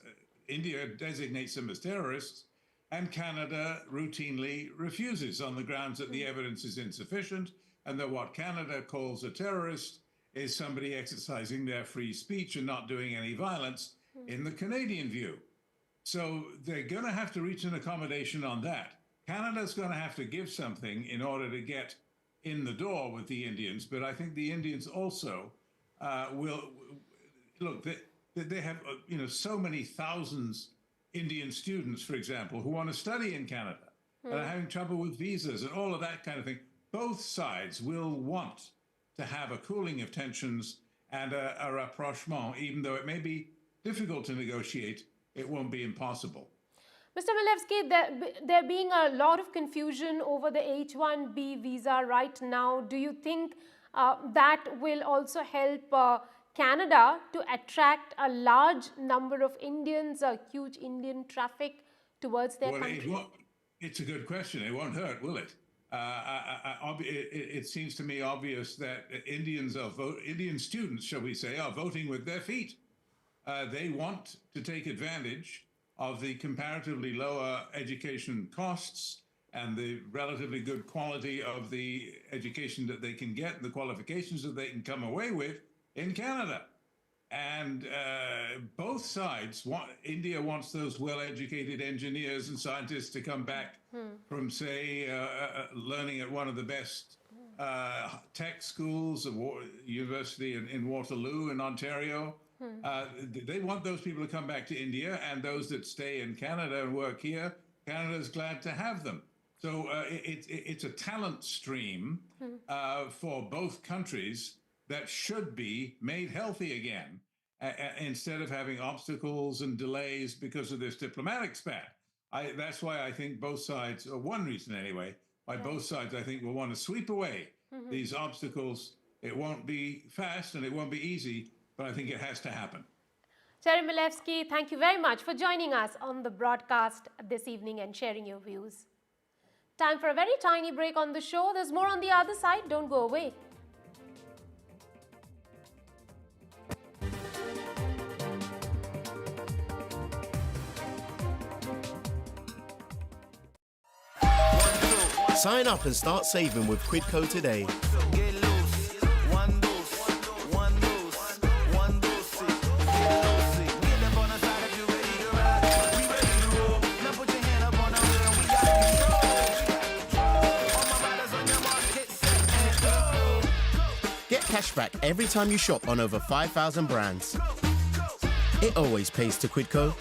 India designates them as terrorists, and Canada routinely refuses on the grounds that the evidence is insufficient, and that what Canada calls a terrorist is somebody exercising their free speech and not doing any violence in the Canadian view. So they're going to have to reach an accommodation on that. Canada's going to have to give something in order to get in the door with the Indians, but I think the Indians also will, look, they have so many thousands Indian students, for example, who want to study in Canada and are having trouble with visas and all of that kind of thing. Both sides will want to have a cooling of tensions and a rapprochement, even though it may be difficult to negotiate, it won't be impossible. Mr. Milevsky, there being a lot of confusion over the H-1B visa right now, do you think that will also help Canada to attract a large number of Indians, a huge Indian traffic towards their country? It's a good question. It won't hurt, will it? It seems to me obvious that Indian students, shall we say, are voting with their feet. They want to take advantage of the comparatively lower education costs and the relatively good quality of the education that they can get and the qualifications that they can come away with in Canada. And both sides India wants those well-educated engineers and scientists to come back from, say, learning at one of the best tech schools, a university in Waterloo in Ontario, They want those people to come back to India, and those that stay in Canada and work here, Canada's glad to have them. So it's a talent stream for both countries that should be made healthy again, instead of having obstacles and delays because of this diplomatic spat. That's why I think both sides, or one reason anyway, why both sides I think will want to sweep away these obstacles. It won't be fast and it won't be easy, but I think it has to happen. Jerry Milevsky, thank you very much for joining us on the broadcast this evening and sharing your views. Time for a very tiny break on the show. There's more on the other side. Don't go away. Sign up and start saving with Quidco today. Get cashback every time you shop on over 5,000 brands. It always pays to Quidco.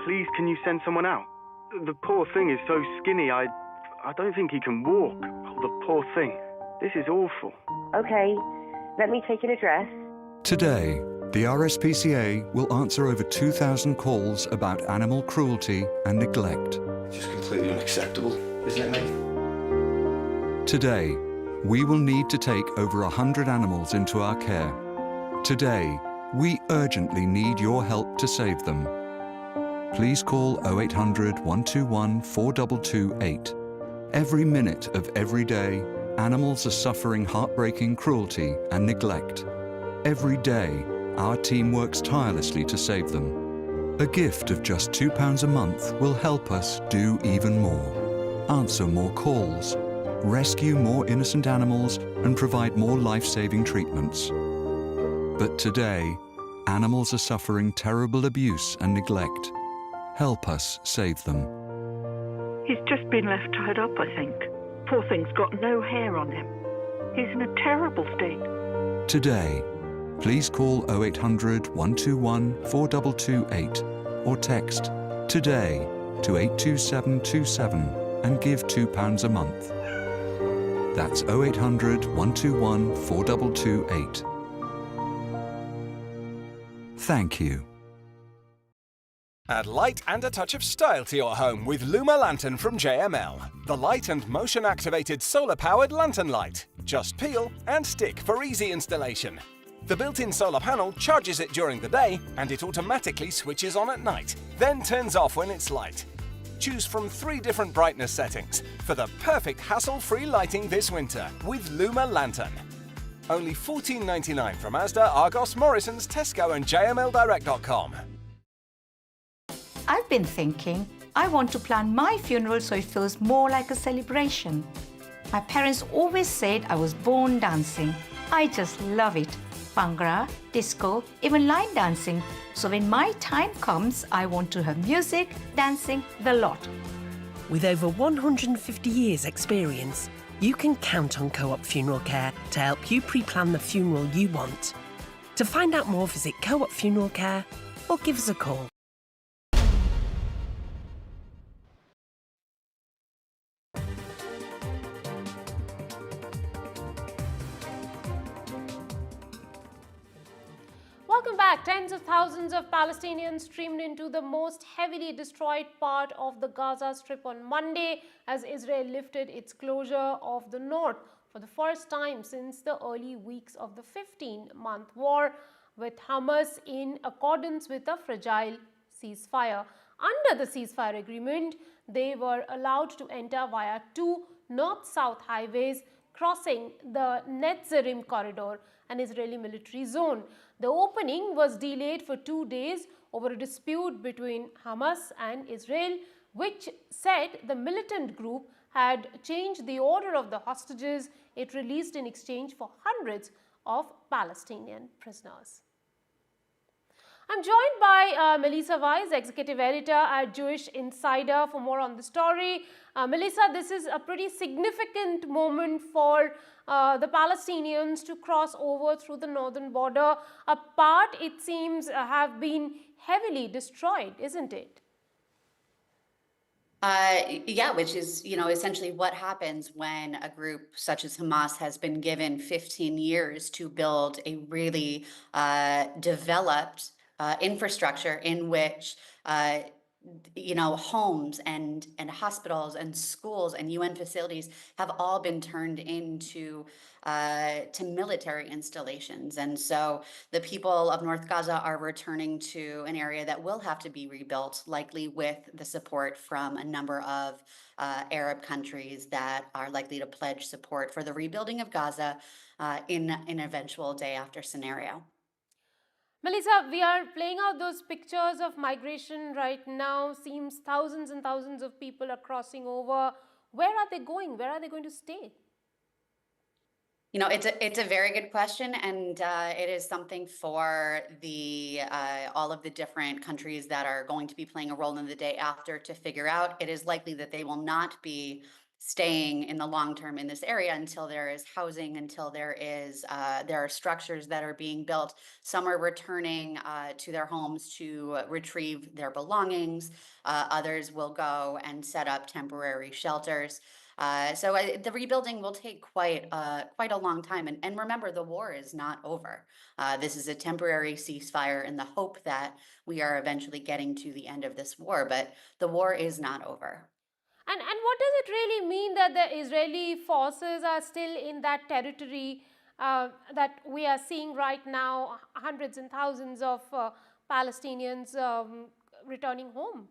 Please, can you send someone out? The poor thing is so skinny, I don't think he can walk. Oh, the poor thing. This is awful. Okay, let me take an address. Today, the RSPCA will answer over 2,000 calls about animal cruelty and neglect. It's just completely unacceptable, isn't it, mate? Today, we will need to take over 100 animals into our care. Today, we urgently need your help to save them. Please call 0800 121 4228. Every minute of every day, animals are suffering heartbreaking cruelty and neglect. Every day, our team works tirelessly to save them. A gift of just £2 a month will help us do even more. Answer more calls, rescue more innocent animals, and provide more life-saving treatments. But today, animals are suffering terrible abuse and neglect. Help us save them. He's just been left tied up, I think. Poor thing's got no hair on him. He's in a terrible state. Today, please call 0800 121 4228 or text TODAY to 82727 and give £2 a month. That's 0800 121 4228. Thank you. Add light and a touch of style to your home with Luma Lantern from JML. The light and motion-activated solar-powered lantern light. Just peel and stick for easy installation. The built-in solar panel charges it during the day and it automatically switches on at night, then turns off when it's light. Choose from 3 different brightness settings for the perfect hassle-free lighting this winter with Luma Lantern. Only $14.99 from Asda, Argos, Morrisons, Tesco and jmldirect.com. I've been thinking, I want to plan my funeral so it feels more like a celebration. My parents always said I was born dancing. I just love it. Bhangra, disco, even line dancing. So when my time comes, I want to have music, dancing, the lot. With over 150 years' experience, you can count on Co-op Funeral Care to help you pre-plan the funeral you want. To find out more, visit Co-op Funeral Care or give us a call. Welcome back. Tens of thousands of Palestinians streamed into the most heavily destroyed part of the Gaza Strip on Monday as Israel lifted its closure of the north for the first time since the early weeks of the 15-month war with Hamas, in accordance with a fragile ceasefire. Under the ceasefire agreement, they were allowed to enter via 2 north-south highways crossing the Netzarim corridor, an Israeli military zone. The opening was delayed for 2 days over a dispute between Hamas and Israel, which said the militant group had changed the order of the hostages it released in exchange for hundreds of Palestinian prisoners. I'm joined by Melissa Weiss, Executive Editor at Jewish Insider, for more on the story. Melissa, this is a pretty significant moment for the Palestinians to cross over through the northern border. A part, it seems, have been heavily destroyed, isn't it? Yeah, which is, essentially what happens when a group such as Hamas has been given 15 years to build a really developed infrastructure in which homes and hospitals and schools and UN facilities have all been turned into to military installations. And so the people of North Gaza are returning to an area that will have to be rebuilt, likely with the support from a number of Arab countries that are likely to pledge support for the rebuilding of Gaza in an eventual day after scenario. Melissa, we are playing out those pictures of migration right now. Seems thousands and thousands of people are crossing over. Where are they going? Where are they going to stay? It's a very good question, and it is something for the all of the different countries that are going to be playing a role in the day after to figure out. It is likely that they will not be staying in the long term in this area until there is housing, until there are structures that are being built. Some are returning to their homes to retrieve their belongings. Others will go and set up temporary shelters. So the rebuilding will take quite a long time. And remember, the war is not over. This is a temporary ceasefire in the hope that we are eventually getting to the end of this war, but the war is not over. And what does it really mean that the Israeli forces are still in that territory that we are seeing right now, hundreds and thousands of Palestinians returning home?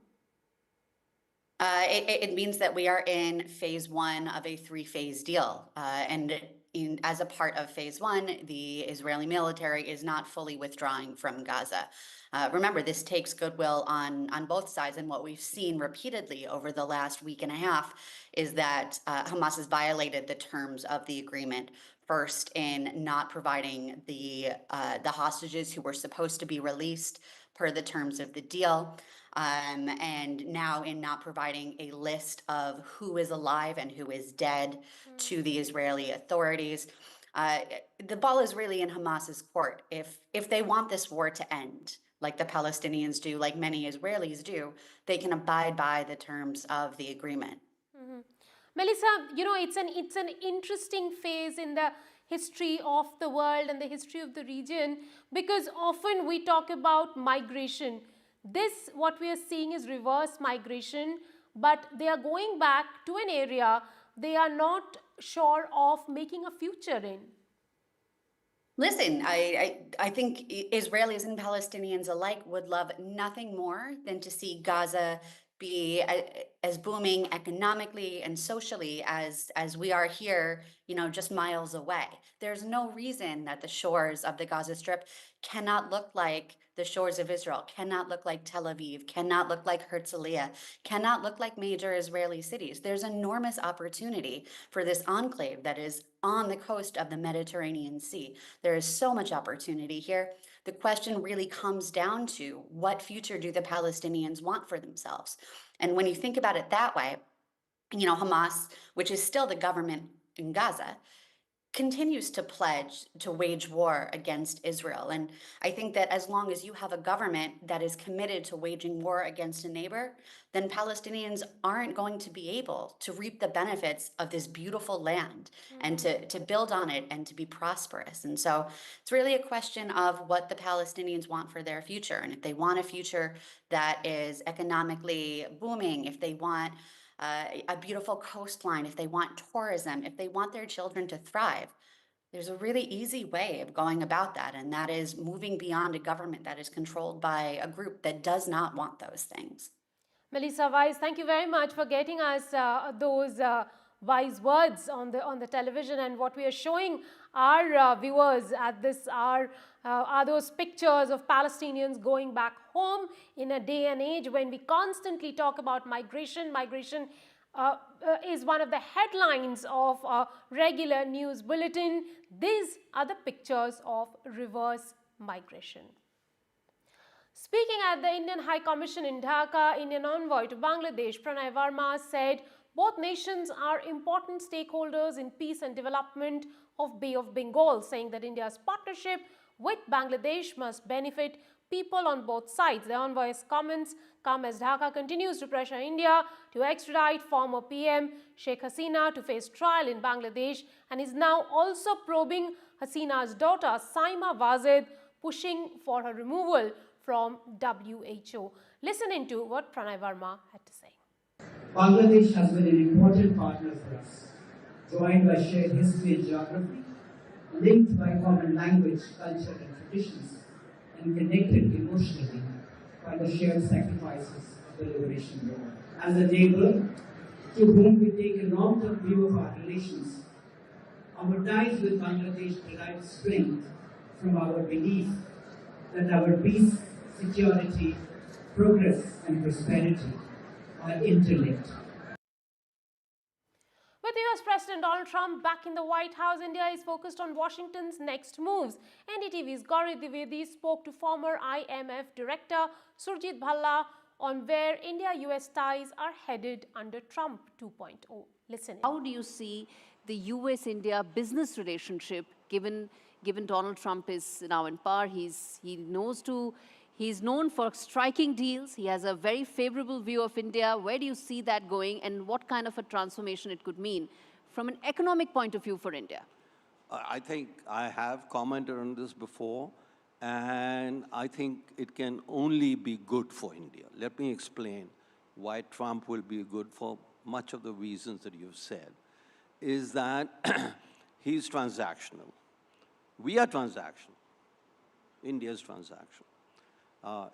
It means that we are in phase one of a three-phase deal. As a part of phase one, the Israeli military is not fully withdrawing from Gaza. Remember, this takes goodwill on both sides, and what we've seen repeatedly over the last week and a half is that Hamas has violated the terms of the agreement. First, in not providing the hostages who were supposed to be released per the terms of the deal, and now in not providing a list of who is alive and who is dead to the Israeli authorities. The ball is really in Hamas's court. If they want this war to end, like the Palestinians do, like many Israelis do, they can abide by the terms of the agreement. Mm-hmm. Melissa, it's an interesting phase in the history of the world and the history of the region, because often we talk about migration. What we are seeing is reverse migration, but they are going back to an area they are not sure of making a future in. Listen, I think Israelis and Palestinians alike would love nothing more than to see Gaza be as booming economically and socially as we are here, just miles away. There's no reason that the shores of the Gaza Strip cannot look like the shores of Israel, cannot look like Tel Aviv, cannot look like Herzliya, cannot look like major Israeli cities. There's enormous opportunity for this enclave that is on the coast of the Mediterranean Sea. There is so much opportunity here. The question really comes down to what future do the Palestinians want for themselves? And when you think about it that way, Hamas, which is still the government in Gaza, continues to pledge to wage war against Israel. And I think that as long as you have a government that is committed to waging war against a neighbor, then Palestinians aren't going to be able to reap the benefits of this beautiful land and to build on it and to be prosperous. And so it's really a question of what the Palestinians want for their future. And if they want a future that is economically booming, if they want a beautiful coastline, if they want tourism, if they want their children to thrive, there's a really easy way of going about that, and that is moving beyond a government that is controlled by a group that does not want those things. Melissa Weiss, thank you very much for getting us those wise words on the television, and what we are showing our viewers at this hour are those pictures of Palestinians going back home in a day and age when we constantly talk about migration. Migration is one of the headlines of a regular news bulletin. These are the pictures of reverse migration. Speaking at the Indian High Commission in Dhaka, Indian envoy to Bangladesh, Pranay Verma, said both nations are important stakeholders in peace and development of Bay of Bengal, saying that India's partnership with Bangladesh must benefit people on both sides. The envoy's comments come as Dhaka continues to pressure India to extradite former PM Sheikh Hasina to face trial in Bangladesh, and is now also probing Hasina's daughter Saima Wazid, pushing for her removal from WHO. Listen into what Pranay Verma had to say. Bangladesh has been an important partner for us, joined by shared history and geography, linked by common language, culture and traditions, and connected emotionally by the shared sacrifices of the Liberation War. As a neighbor to whom we take a long-term view of our relations, our ties with Bangladesh derive strength from our belief that our peace, security, progress and prosperity are interlinked. With US President Donald Trump back in the White House, India is focused on Washington's next moves. NDTV's Gauri Dwivedi spoke to former IMF Director Surjit Bhalla on where India-US ties are headed under Trump 2.0. Listen in. How do you see the US-India business relationship given Donald Trump is now in power? He's known for striking deals. He has a very favorable view of India. Where do you see that going, and what kind of a transformation it could mean from an economic point of view for India? I think I have commented on this before, and I think it can only be good for India. Let me explain why Trump will be good for much of the reasons that you've said. Is that he's transactional. We are transactional. India is transactional.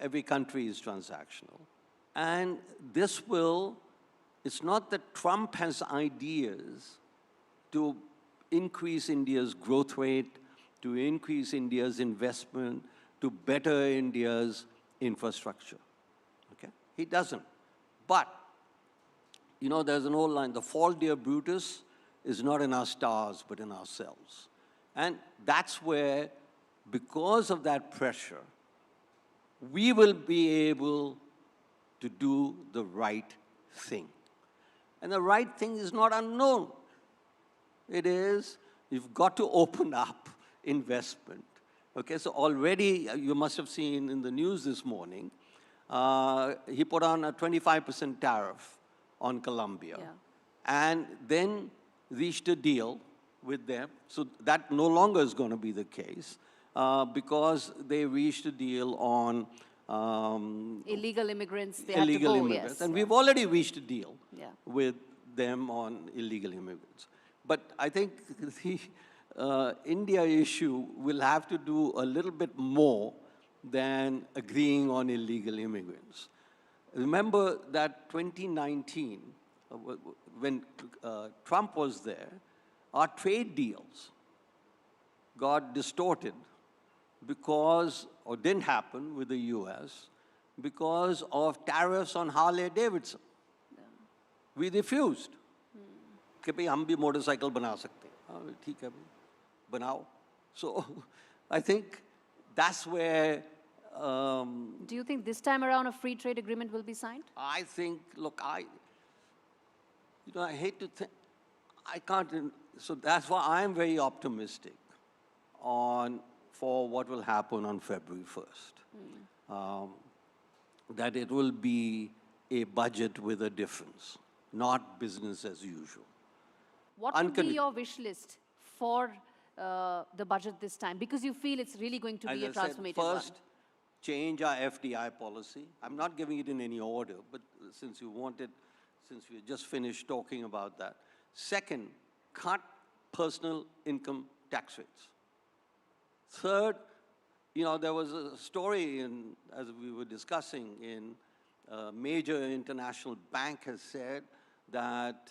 Every country is transactional. And this will, it's not that Trump has ideas to increase India's growth rate, to increase India's investment, to better India's infrastructure. Okay? He doesn't. But, you know, there's an old line, the fault, dear Brutus, is not in our stars, but in ourselves. And that's where, because of that pressure, we will be able to do the right thing. And the right thing is not unknown. It is, you've got to open up investment. Okay, so already, you must have seen in the news this morning, he put on a 25% tariff on Colombia. Yeah. And then reached a deal with them. So that no longer is going to be the case. Because they reached a deal on illegal immigrants. Illegal immigrants. Yes. And we've already reached a deal with them on illegal immigrants. But I think the India issue will have to do a little bit more than agreeing on illegal immigrants. Remember that 2019, when Trump was there, our trade deals got distorted because, or didn't happen with the US, because of tariffs on Harley Davidson. Yeah. We refused. कि भाई हम भी motorcycle बना सकते हैं. ठीक है भाई, बनाओ. So I think that's where. Do you think this time around a free trade agreement will be signed? I think, look, I hate to think, I can't, so that's why I'm very optimistic for what will happen on February 1st. That it will be a budget with a difference, not business as usual. What would be your wish list for the budget this time? Because you feel it's really going to be a transformative one. First, change our FDI policy. I'm not giving it in any order, but since you wanted, since we just finished talking about that. Second, cut personal income tax rates. Third, there was a story, as we were discussing, in a major international bank has said that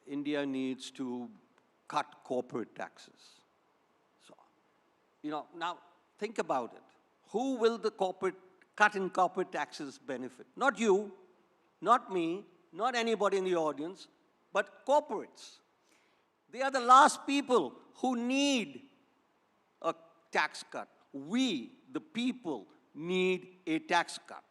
India needs to cut corporate taxes. So, now think about it. Who will the cut in corporate taxes benefit? Not you, not me, not anybody in the audience, but corporates. They are the last people who need a tax cut. We, the people, need a tax cut.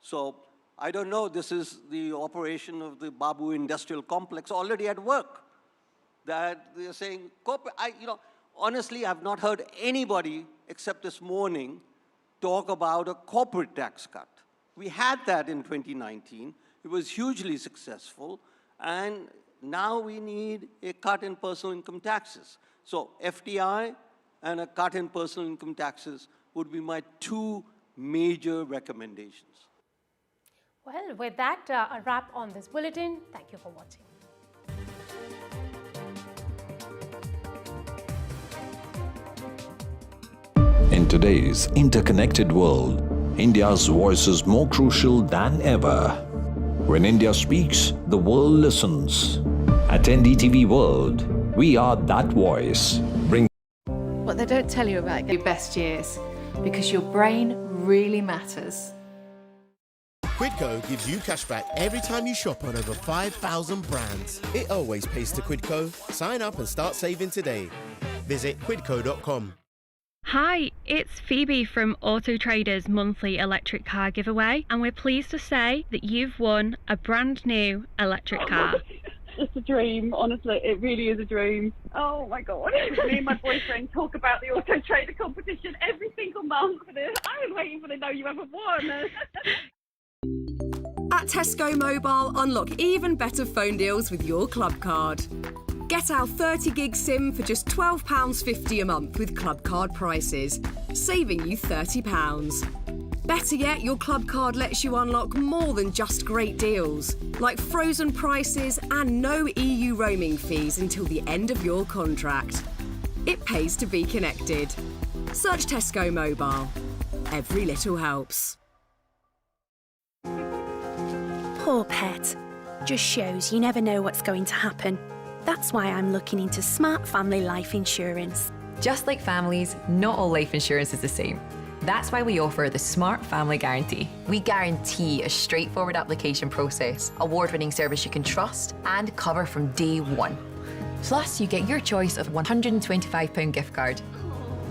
So I don't know, this is the operation of the Babu Industrial Complex already at work. That they're saying, honestly, I've not heard anybody except this morning talk about a corporate tax cut. We had that in 2019. It was hugely successful. And now we need a cut in personal income taxes. So FDI and a cut in personal income taxes would be my two major recommendations. Well, with that, a wrap on this bulletin. Thank you for watching. In today's interconnected world, India's voice is more crucial than ever. When India speaks, the world listens. At NDTV World, we are that voice. What they don't tell you about your best years, because your brain really matters. Quidco gives you cashback every time you shop on over 5,000 brands. It always pays to Quidco. Sign up and start saving today. Visit quidco.com. Hi, it's Phoebe from Auto Trader's monthly electric car giveaway, and we're pleased to say that you've won a brand new electric car. It's a dream, honestly, it really is a dream. Oh my God. Me and my boyfriend talk about the Auto Trader competition every single month. I was waiting for the know you ever won. At Tesco Mobile, unlock even better phone deals with your club card. Get our 30 gig SIM for just £12.50 a month with club card prices, saving you £30. Better yet, your club card lets you unlock more than just great deals, like frozen prices and no EU roaming fees until the end of your contract. It pays to be connected. Search Tesco Mobile. Every little helps. Poor pet. Just shows you never know what's going to happen. That's why I'm looking into smart family life insurance. Just like families, not all life insurance is the same. That's why we offer the Smart Family Guarantee. We guarantee a straightforward application process, award-winning service you can trust, and cover from day one. Plus, you get your choice of £125 gift card.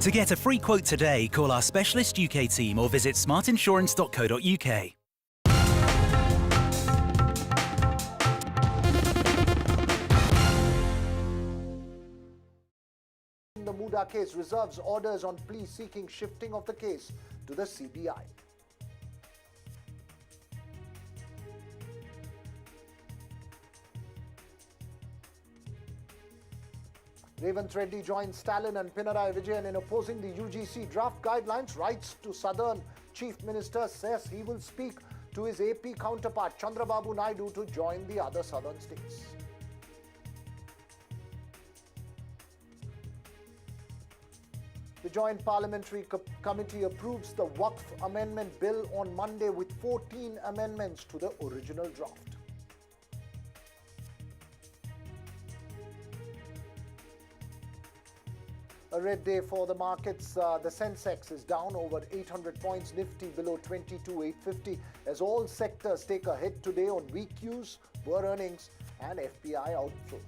To get a free quote today, call our specialist UK team or visit smartinsurance.co.uk. The Muda case reserves orders on plea seeking shifting of the case to the CBI. Revanth Reddy joins Stalin and Pinarayi Vijayan in opposing the UGC draft guidelines. Writes to Southern Chief Minister, says he will speak to his AP counterpart Chandrababu Naidu to join the other southern states. The Joint Parliamentary Committee approves the Waqf Amendment Bill on Monday with 14 amendments to the original draft. A red day for the markets. The Sensex is down over 800 points, Nifty below 22,850 as all sectors take a hit today on weak cues, poor earnings and FPI outflows.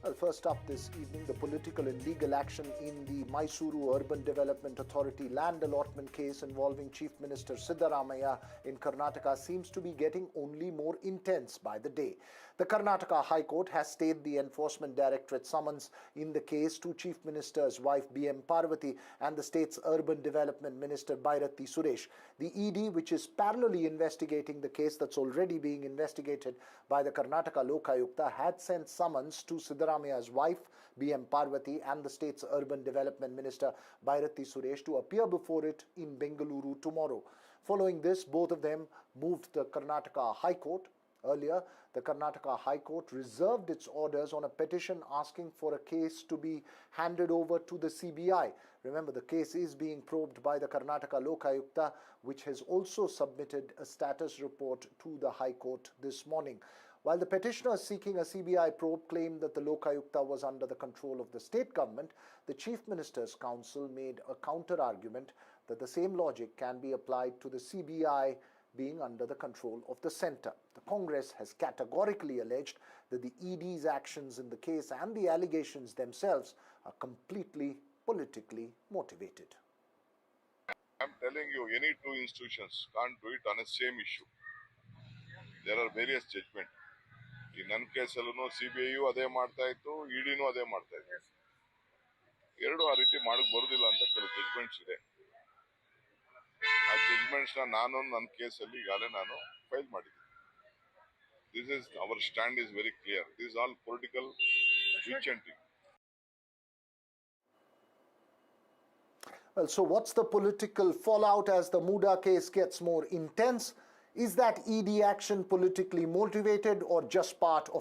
Well, first up this evening, the political and legal action in the Mysuru Urban Development Authority land allotment case involving Chief Minister Siddaramaiah in Karnataka seems to be getting only more intense by the day. The Karnataka High Court has stayed the Enforcement Directorate summons in the case to Chief Minister's wife BM Parvati and the state's Urban Development Minister Bhairathi Suresh. The ED, which is parallelly investigating the case that's already being investigated by the Karnataka Lokayukta, had sent summons to Siddaramaiah's wife BM Parvati and the state's Urban Development Minister Bhairathi Suresh to appear before it in Bengaluru tomorrow. Following this, both of them moved the Karnataka High Court. Earlier, the Karnataka High Court reserved its orders on a petition asking for a case to be handed over to the CBI. Remember, the case is being probed by the Karnataka Lokayukta, which has also submitted a status report to the High Court this morning. While the petitioners seeking a CBI probe claimed that the Lokayukta was under the control of the state government, the Chief Minister's Council made a counter-argument that the same logic can be applied to the CBI being under the control of the centre. The Congress has categorically alleged that the ED's actions in the case and the allegations themselves are completely politically motivated. I'm telling you, any two institutions can't do it on a same issue. There are various judgments. In ನನ್ನ ಕೇಸಲ್ಲೂ CBI ಅದೇ ಮಾಡ್ತಾ ಇತ್ತು, EDನೂ ಅದೇ ಮಾಡ್ತಾ ಇತ್ತು. ಎರಡು ಆ ರೀತಿ ಮಾಡಕ್ಕೆ ಬರುವುದಿಲ್ಲ ಅಂತ ಕೆಲವು ಜಜ್ಮೆಂಟ್ಸ್ ಇದೆ. ಆ ಜಜ್ಮೆಂಟ್ಸ್ನ ನಾನು ನನ್ನ ಕೇಸಲ್ಲಿ ಈಗಾಗಲೇ ನಾನು ಫೈಲ್ ಮಾಡಿದ್ದೀನಿ. This is our stand is very clear. This is all political witch hunting. Well, so what's the political fallout as the Muda case gets more intense? Is that ED action politically motivated or just part of